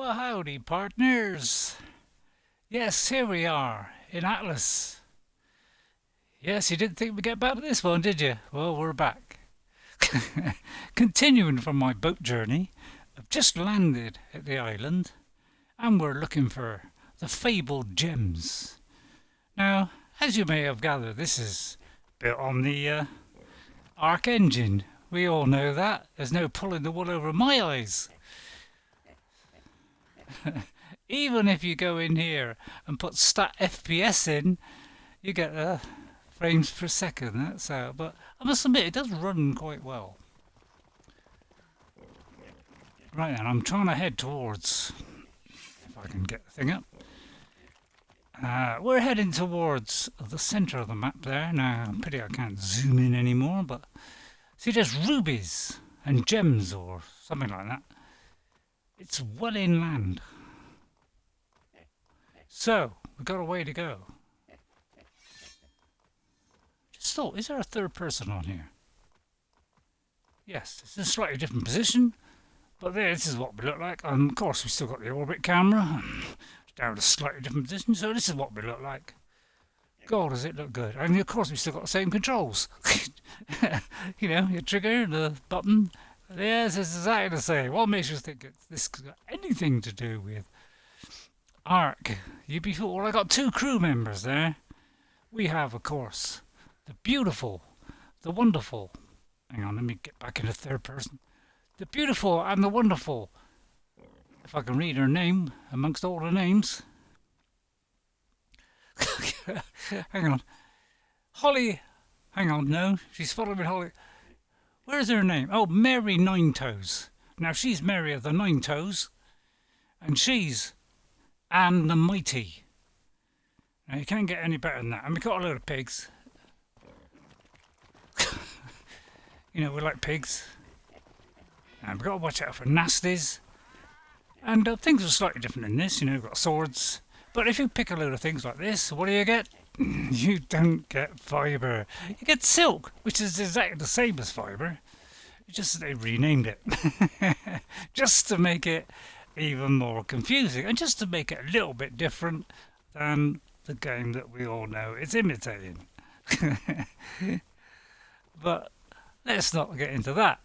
Well, howdy, partners. Yes, here we are in Atlas. Yes, you didn't think we'd get back to this one, did you? Well, we're back. Continuing from my boat journey, I've just landed at the island and we're looking for the fabled gems. Now, as you may have gathered, this is built on the Arc engine. We all know that. There's no pulling the wool over my eyes. Even if you go in here and put stat FPS in, you get frames per second. That's out. But I must admit, it does run quite well. Right then, I'm trying to head towards, if I can get the thing up. We're heading towards the centre of the map there. Now, I'm pity I can't zoom in anymore, but see, there's rubies and gems or something like that. It's well inland. So, we've got a way to go. Just thought, is there a third person on here? Yes, it's in a slightly different position, but there, this is what we look like. And of course, we've still got the orbit camera. It's down at a slightly different position, so this is what we look like. God, does it look good. And of course, we've still got the same controls. You know, your trigger, the button. Yes, it's exactly the same. What makes you think this has got anything to do with Ark? You'd be fooled. Well, I got two crew members there. We have, of course, the beautiful, the wonderful. Hang on, let me get back into third person. The beautiful and the wonderful. If I can read her name amongst all the names. Hang on. Holly. Hang on, no, she's following Holly. Where's her name? Oh, Mary Ninetoes. Now, she's Mary of the Nine Toes. And she's Anne the Mighty. Now, you can't get any better than that. And we've got a load of pigs. You know, we like pigs. And we've got to watch out for nasties. And things are slightly different in this. You know, we've got swords. But if you pick a load of things like this, what do you get? You don't get fibre. You get silk, which is exactly the same as fibre. It's just that they renamed it. Just to make it even more confusing. And just to make it a little bit different than the game that we all know it's imitating. But let's not get into that.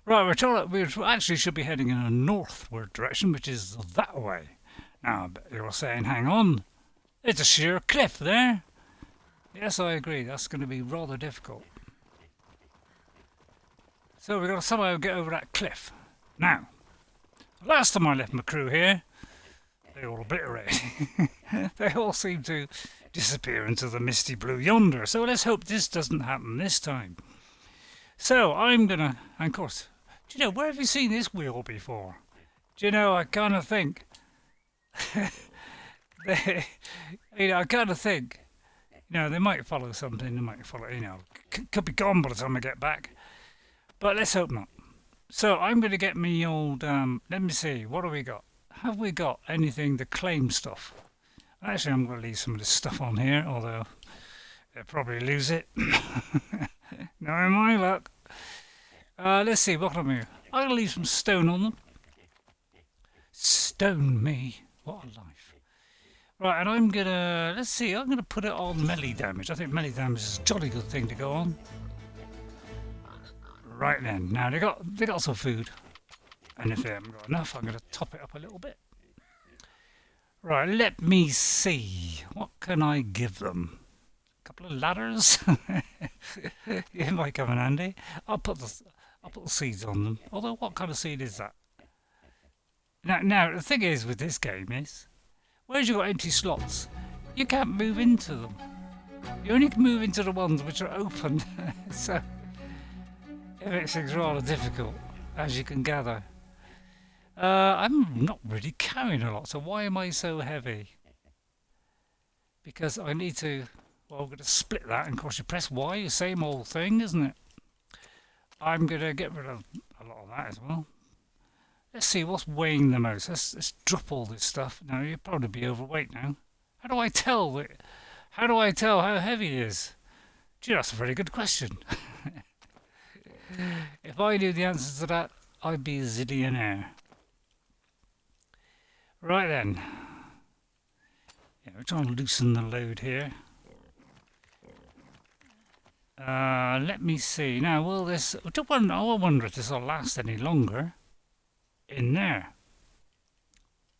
Right, we actually should be heading in a northward direction, which is that way. Now, I bet you're saying, hang on, it's a sheer cliff there. Yes, I agree, that's going to be rather difficult. So we've got to somehow get over that cliff. Now, last time I left my crew here, they all obliterated. They all seem to disappear into the misty blue yonder. So let's hope this doesn't happen this time. So I'm going to, and of course, do you know, where have you seen this wheel before? Do you know, I kind of think, I kind of think, you know, they might follow something, they might follow, you know, could be gone by the time I get back. But let's hope not. So I'm going to get me old, let me see, what have we got? Have we got anything to claim stuff? Actually, I'm going to leave some of this stuff on here, although they'll probably lose it. Knowing my luck. Let's see, what am I? I'm going to leave some stone on them. Stone me. What a life. Right, and I'm going to, let's see, I'm going to put it on melee damage. I think melee damage is a jolly good thing to go on. Right then, now they got some food. And if they haven't got enough, I'm going to top it up a little bit. Right, let me see. What can I give them? A couple of ladders? It might come in handy. I'll put the seeds on them. Although, what kind of seed is that? Now the thing is with this game is, whereas you've got empty slots, you can't move into them. You only can move into the ones which are open. So it makes things rather difficult, as you can gather. I'm not really carrying a lot, so why am I so heavy? Because I need to, well, I'm going to split that, and of course you press Y, same old thing, isn't it? I'm going to get rid of a lot of that as well. Let's see, what's weighing the most? Let's drop all this stuff. Now, you'll probably be overweight now. How do I tell how heavy it is? Gee, that's a very good question. If I knew the answer to that, I'd be a zillionaire. Right then. Yeah, we're trying to loosen the load here. Let me see. Now, will this... I wonder if this will last any longer. In there.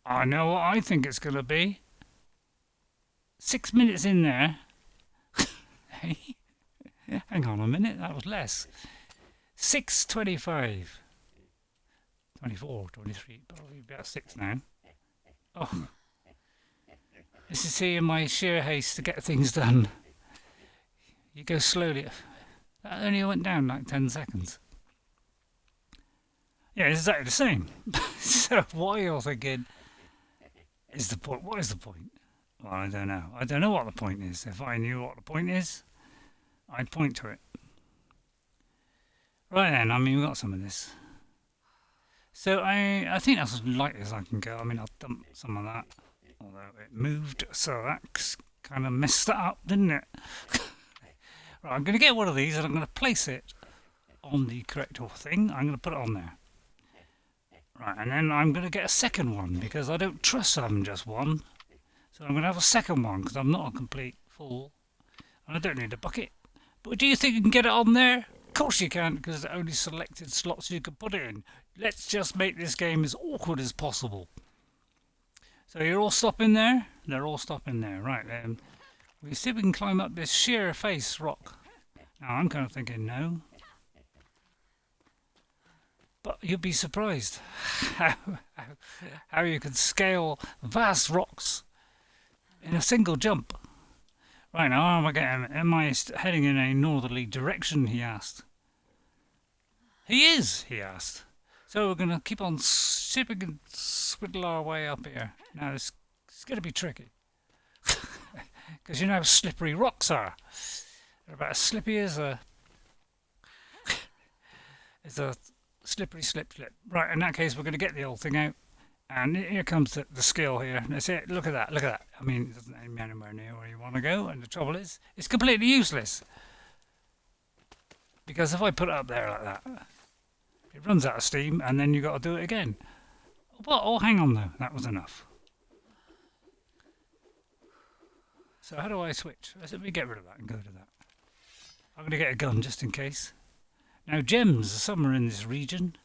I know what I think it's going to be. 6 minutes in there. Hey, hang on a minute, that was less. 6:25. 24, 23, probably about 6 now. Oh. This is here my sheer haste to get things done. You go slowly. That only went down like 10 seconds. Yeah, it's exactly the same. So what you're thinking is the point. What is the point? Well, I don't know. I don't know what the point is. If I knew what the point is, I'd point to it. Right then, I mean, we've got some of this. So I think that's as light as I can go. I mean, I'll dump some of that. Although it moved, so that kind of messed it up, didn't it? Right, I'm going to get one of these and I'm going to place it on the correct thing. I'm going to put it on there. Right, and then I'm going to get a second one because I don't trust having just one. So I'm going to have a second one because I'm not a complete fool. And I don't need a bucket. But do you think you can get it on there? Of course you can, because there's only selected slots you can put it in. Let's just make this game as awkward as possible. So you're all stopping there? They're all stopping there. Right, then. We see if we can climb up this sheer face rock. Now I'm kind of thinking no. But you'd be surprised how you can scale vast rocks in a single jump. Right, now am I heading in a northerly direction, he asked. He is, he asked. So we're going to keep on sipping and swiddle our way up here. Now it's going to be tricky. Because you know how slippery rocks are. They're about as slippy as a slippery slip. Right, in that case we're going to get the old thing out. And here comes the skill here. That's it. Look at that. Look at that. I mean, it doesn't aim anywhere near where you want to go. And the trouble is, it's completely useless. Because if I put it up there like that, it runs out of steam and then you've got to do it again. Well, oh, hang on though. That was enough. So how do I switch? Let me get rid of that and go to that. I'm going to get a gun just in case. Now, gems are somewhere in this region.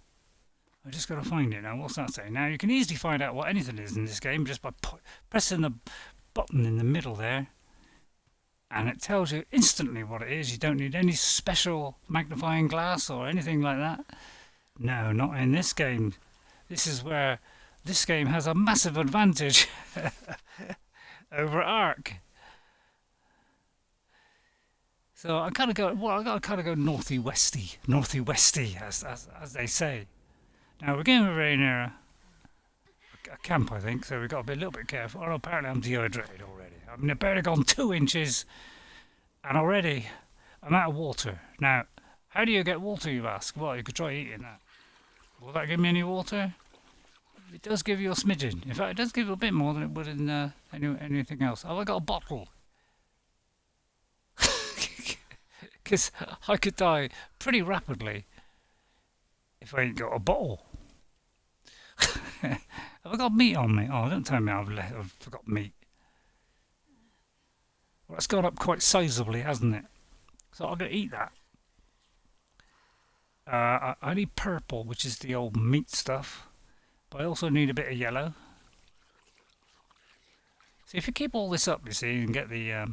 I just got to find it now. What's that say? Now you can easily find out what anything is in this game just by pressing the button in the middle there, and it tells you instantly what it is. You don't need any special magnifying glass or anything like that. No, not in this game. This is where this game has a massive advantage over Ark. So I kind of go. Well, I got to kind of go northy-westy, as they say. Now we're getting very near a camp, I think, so we've got to be a little bit careful. Oh, apparently I'm dehydrated already. I mean, I've barely gone 2 inches, and already I'm out of water. Now, how do you get water, you ask? Well, you could try eating that. Will that give me any water? It does give you a smidgen. In fact, it does give you a bit more than it would in anything else. Have I got a bottle? Because I could die pretty rapidly if I ain't got a bottle. Have I got meat on me? Oh, don't tell me I've forgot meat. Well, it's gone up quite sizably, hasn't it? So I'm going to eat that. I need purple, which is the old meat stuff. But I also need a bit of yellow. See, if you keep all this up, you see, you can get the... I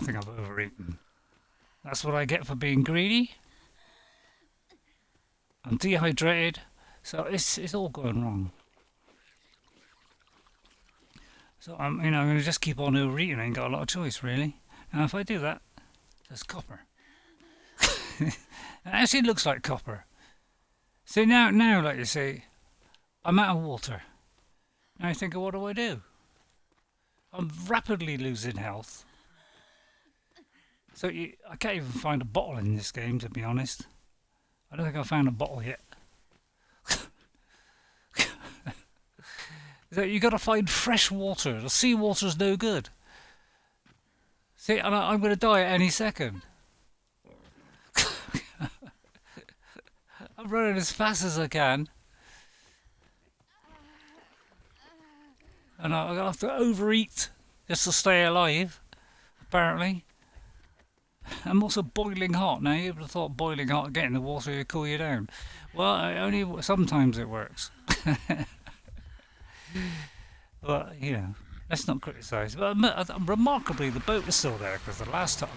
think I've overeaten. That's what I get for being greedy. I'm dehydrated, so it's all going wrong. So I'm going to just keep on overeating. I ain't got a lot of choice, really. And if I do that, there's copper. It actually looks like copper. See, now, like you see, I'm out of water. Now you think, what do I do? I'm rapidly losing health. So I can't even find a bottle in this game, to be honest. I don't think I've found a bottle yet. So you got to find fresh water. The seawater's no good. See, and I'm going to die at any second. I'm running as fast as I can. And I'm going to have to overeat just to stay alive, apparently. I'm also boiling hot. Now, you would have thought boiling hot, getting the water would cool you down. Well, only sometimes it works. But, you know, let's not criticise. But remarkably, the boat is still there, because the last time...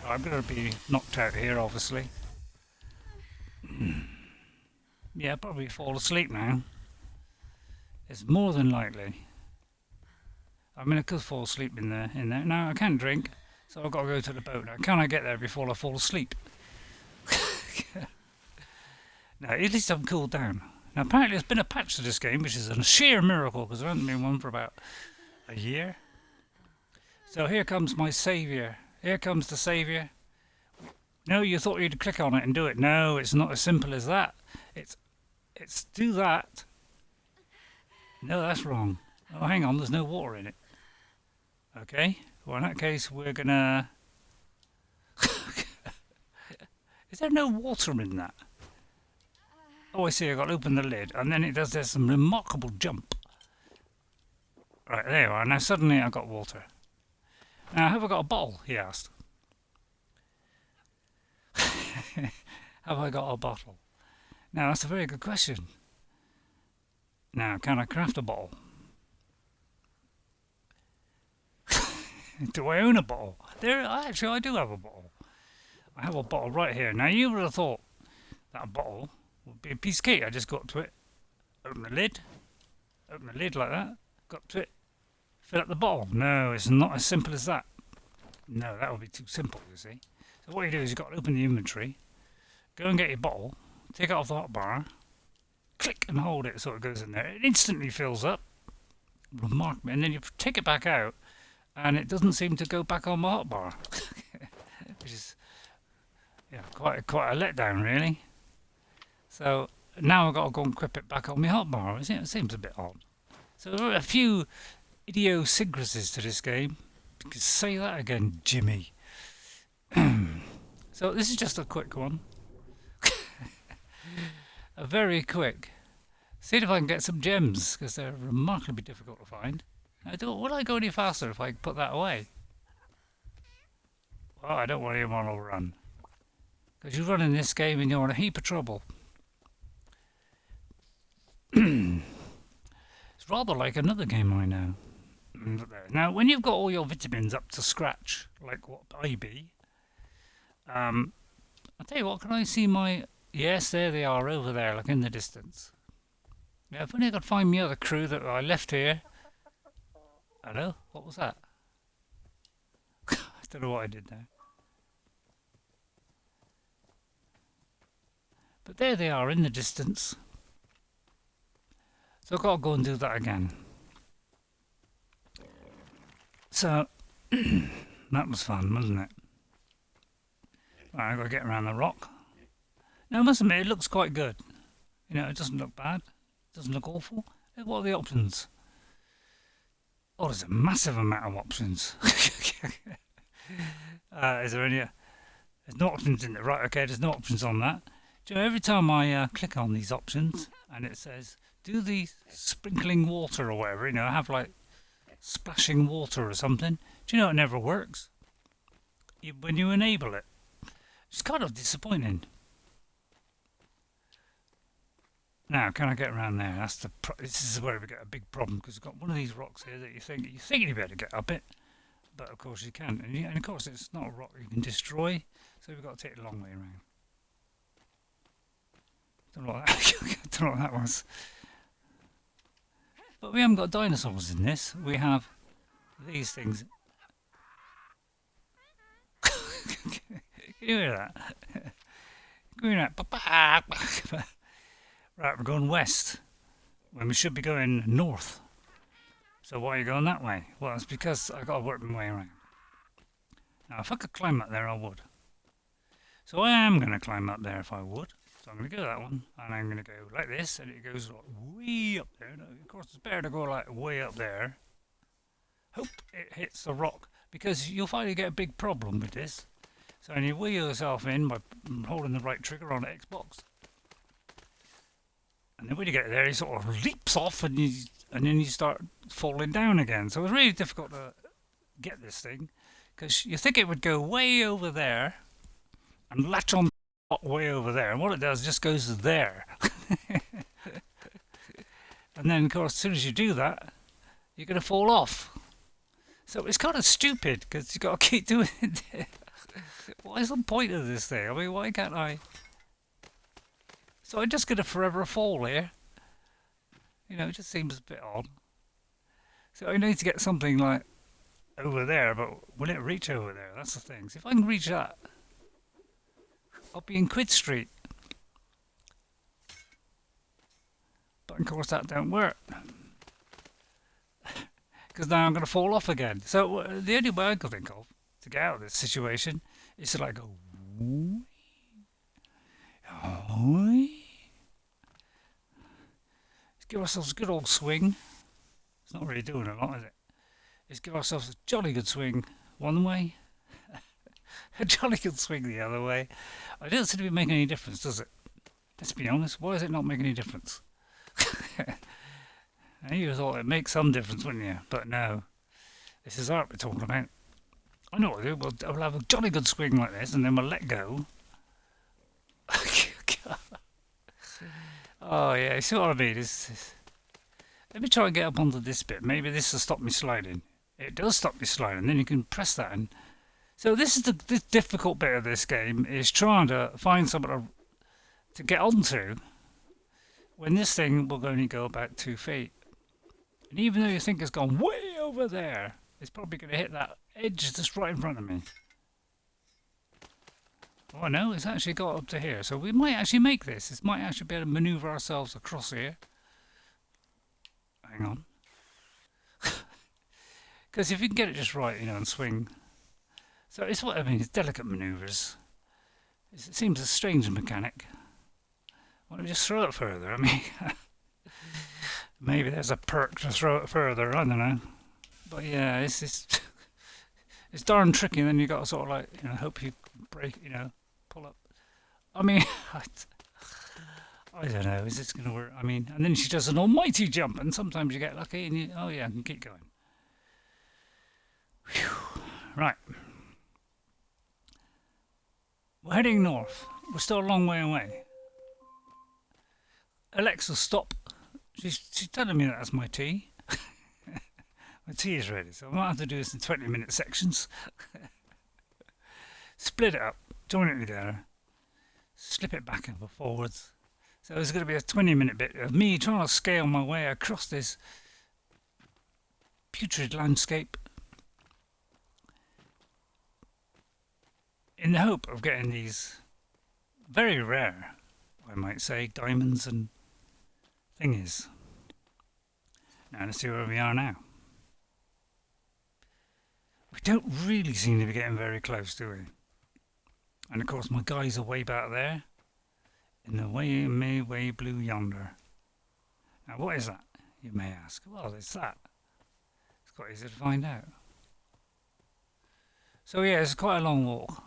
I'm going to be knocked out here, obviously. Yeah, probably fall asleep now. It's more than likely. I mean, I could fall asleep in there. Now, I can't drink, so I've got to go to the boat now. Can I get there before I fall asleep? Now, at least I'm cooled down. Now, apparently there's been a patch to this game, which is a sheer miracle, because there hasn't been one for about a year. So here comes my saviour. Here comes the saviour. No, you thought you'd click on it and do it. No, it's not as simple as that. It's do that. No, that's wrong. Oh, hang on, there's no water in it. Okay, well in that case we're gonna... Is there no water in that? Oh, I see, I've got to open the lid, and then it does this remarkable jump. Right, there you are. Now suddenly I've got water. Now, have I got a bottle? He asked. Have I got a bottle? Now, that's a very good question. Now, can I craft a bottle? Do I own a bottle? Actually, I do have a bottle. I have a bottle right here. Now, you would have thought that a bottle would be a piece of cake. I just got to it, open the lid like that, got to it, fill up the bottle. No, it's not as simple as that. No, that would be too simple, you see. So what you do is you've got to open the inventory, go and get your bottle, take it off the hotbar, click and hold it so it goes in there. It instantly fills up, remarkable, and then you take it back out, and it doesn't seem to go back on my hotbar, which is quite a letdown, really. So now I've got to go and equip it back on my hotbar. It seems a bit odd. So there are a few idiosyncrasies to this game. You can say that again, Jimmy. So this is just a quick one. A very quick. See if I can get some gems, because they're remarkably difficult to find. Will I go any faster if I put that away? Well, I don't want anyone to run. Because you run in this game and you're in a heap of trouble. It's rather like another game I know. Now, when you've got all your vitamins up to scratch, like what I be, I'll tell you what, can I see my... Yes, there they are, over there, like in the distance. Yeah, if only I could find the other crew that I left here. Hello? What was that? I don't know what I did there. But there they are in the distance. So I've got to go and do that again. So, that was fun, wasn't it? Right, I've got to get around the rock. Now, I must admit, it looks quite good. You know, it doesn't look bad. It doesn't look awful. What are the options? Oh, there's a massive amount of options. Is there any... There's no options in it. Right, okay, there's no options on that. Do you know, every time I click on these options, and it says, do the sprinkling water or whatever, you know, have like splashing water or something. Do you know it never works? When you enable it. It's kind of disappointing. Now, can I get around there? This is where we get a big problem, because we've got one of these rocks here that you think you'd be able to get up it, but of course you can't. And of course it's not a rock you can destroy, so we've got to take the long way around. Don't know what that was. But we haven't got dinosaurs in this. We have these things. Can you hear that? Can you hear that? Right, we're going west, when we should be going north. So why are you going that way? Well, it's because I've got to work my way around. Now, if I could climb up there, I would. So I am going to climb up there if I would. So I'm going to go that one, and I'm going to go like this, and it goes like way up there. Now, of course, it's better to go like way up there. Hope it hits the rock, because you'll find you get a big problem with this. So when you wheel yourself in by holding the right trigger on the Xbox, and then when you get there, he sort of leaps off, and and then you start falling down again. So it was really difficult to get this thing, because you think it would go way over there and latch on way over there, and what it does just goes there. And then, of course, as soon as you do that, you're going to fall off. So it's kind of stupid, because you've got to keep doing it. What is the point of this thing? I mean, why can't I? So I'm just going to forever fall here. You know, it just seems a bit odd. So I need to get something like over there, but will it reach over there? That's the thing. So if I can reach that, I'll be in Quid Street. But of course that don't work. Because now I'm going to fall off again. So the only way I can think of to get out of this situation is to like go, let's give ourselves a good old swing. It's not really doing a lot, is it? Let's give ourselves a jolly good swing one way, a jolly good swing the other way. I don't seem to be making any difference, does it? Let's be honest, why does it not make any difference? You thought it'd make some difference, wouldn't you? But no. This is art we're talking about. I know what we'll do. We'll have a jolly good swing like this, and then we'll let go. Oh, yeah, you see what I mean? Let me try and get up onto this bit. Maybe this will stop me sliding. It does stop me sliding. Then you can press that. And so this is the difficult bit of this game, is trying to find something to get onto when this thing will only go about 2 feet. And even though you think it's gone way over there, it's probably going to hit that edge just right in front of me. Oh no, it's actually got up to here. So we might actually make this. This might actually be able to manoeuvre ourselves across here. Hang on. Because if you can get it just right, you know, and swing. So it's what I mean, it's delicate manoeuvres. It seems a strange mechanic. Why don't we just throw it further? I mean, maybe there's a perk to throw it further, I don't know. But yeah, it's darn tricky, and then you got to sort of like, you know, hope you break, you know, pull up. I mean, I don't know, is this going to work? I mean, and then she does an almighty jump, and sometimes you get lucky, and you, oh yeah, I can keep going. Whew. Right. We're heading north. We're still a long way away. Alexa, stop. She's telling me that's my tea. My tea is ready, so I might have to do this in 20-minute sections. Split it up, join it together, slip it back and forwards. So there's going to be a 20-minute bit of me trying to scale my way across this putrid landscape in the hope of getting these very rare, I might say, diamonds and thingies. Now let's see where we are now. We don't really seem to be getting very close, do we? And of course my guys are way back there, in the way blue yonder. Now what is that, you may ask? Well, it's that. It's quite easy to find out. So yeah, it's quite a long walk.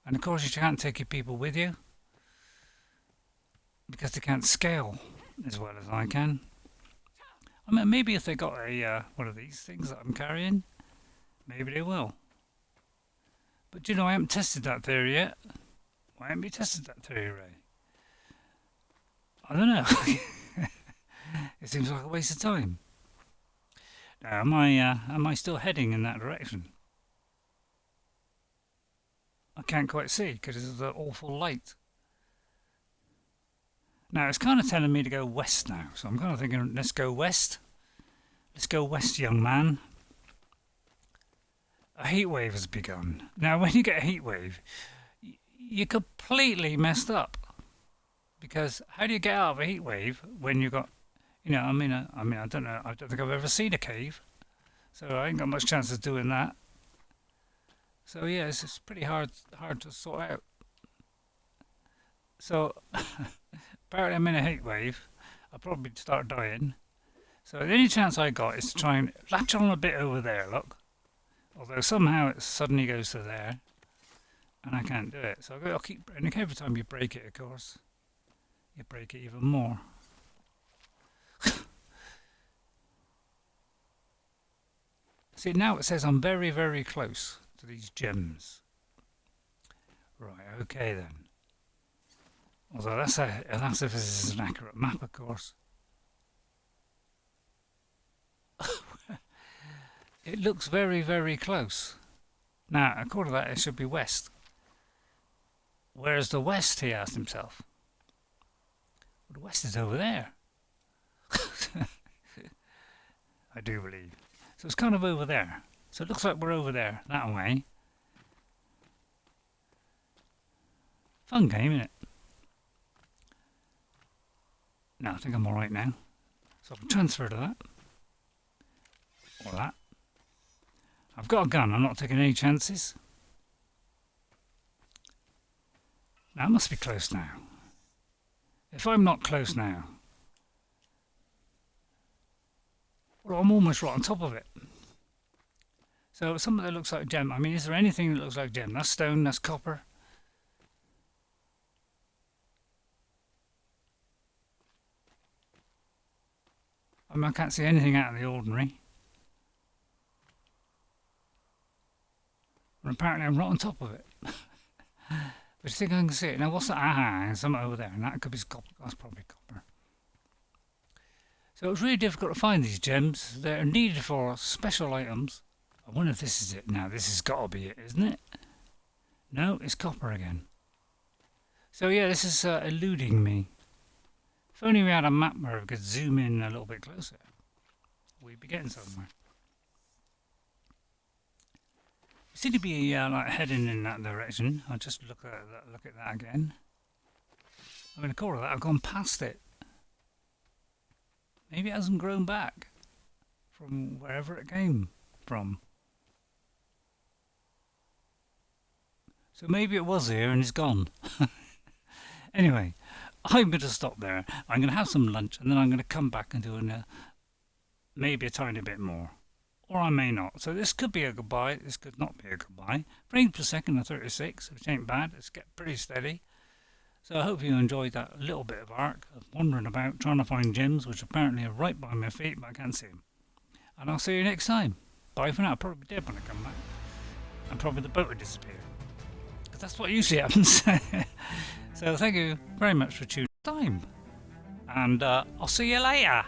And of course you can't take your people with you, because they can't scale as well as I can. I mean, maybe if they got a one of these things that I'm carrying, maybe they will. But you know, I haven't tested that theory yet. Why haven't you tested that theory, Ray? I don't know. It seems like a waste of time. Now, am I still heading in that direction? I can't quite see because of the awful light. Now it's kind of telling me to go west now, so I'm kind of thinking, let's go west. Let's go west, young man. A heat wave has begun. Now, when you get a heat wave, you're completely messed up. Because how do you get out of a heat wave when you got, you know, I mean, I don't know. I don't think I've ever seen a cave, so I ain't got much chance of doing that. So yeah, it's pretty hard to sort out. So apparently I'm in a heat wave. I'll probably start dying. So the only chance I got is to try and latch on a bit over there, look. Although somehow it suddenly goes to there, and I can't do it. So I'll keep, and every time you break it, of course, you break it even more. See, now it says I'm very, very close to these gems. Right, okay then. Although that's if this is an accurate map, of course. It looks very, very close. Now, according to that, it should be west. Where's the west, he asked himself. Well, the west is over there. I do believe. So it's kind of over there. So it looks like we're over there, that way. Fun game, isn't it? Now, I think I'm alright now. So I can transfer to that. Or that. I've got a gun, I'm not taking any chances. Now, I must be close now. If I'm not close now, well, I'm almost right on top of it. So something that looks like a gem. I mean, is there anything that looks like a gem? That's stone, that's copper. I mean, I can't see anything out of the ordinary. And apparently I'm right on top of it. But you think I can see it? Now what's that? Aha, there's something over there, and that could be copper. That's probably copper. So it was really difficult to find these gems. They're needed for special items. I wonder if this is it now. This has got to be it, isn't it? No, it's copper again. So yeah, this is eluding me. If only we had a map where we could zoom in a little bit closer, we'd be getting somewhere. We seem to be like heading in that direction. I'll just look at that again. I mean, according to that, I've gone past it. Maybe it hasn't grown back from wherever it came from. So maybe it was here and it's gone. Anyway, I'm going to stop there. I'm going to have some lunch and then I'm going to come back and do maybe a tiny bit more. Or I may not. So this could be a goodbye. This could not be a goodbye. Frames per second of 36, which ain't bad. It's getting pretty steady. So I hope you enjoyed that little bit of arc of wandering about trying to find gems, which apparently are right by my feet, but I can't see them. And I'll see you next time. Bye for now. I'll probably be dead when I come back. And probably the boat will disappear. Because that's what usually happens. So thank you very much for tuning in. And I'll see you later.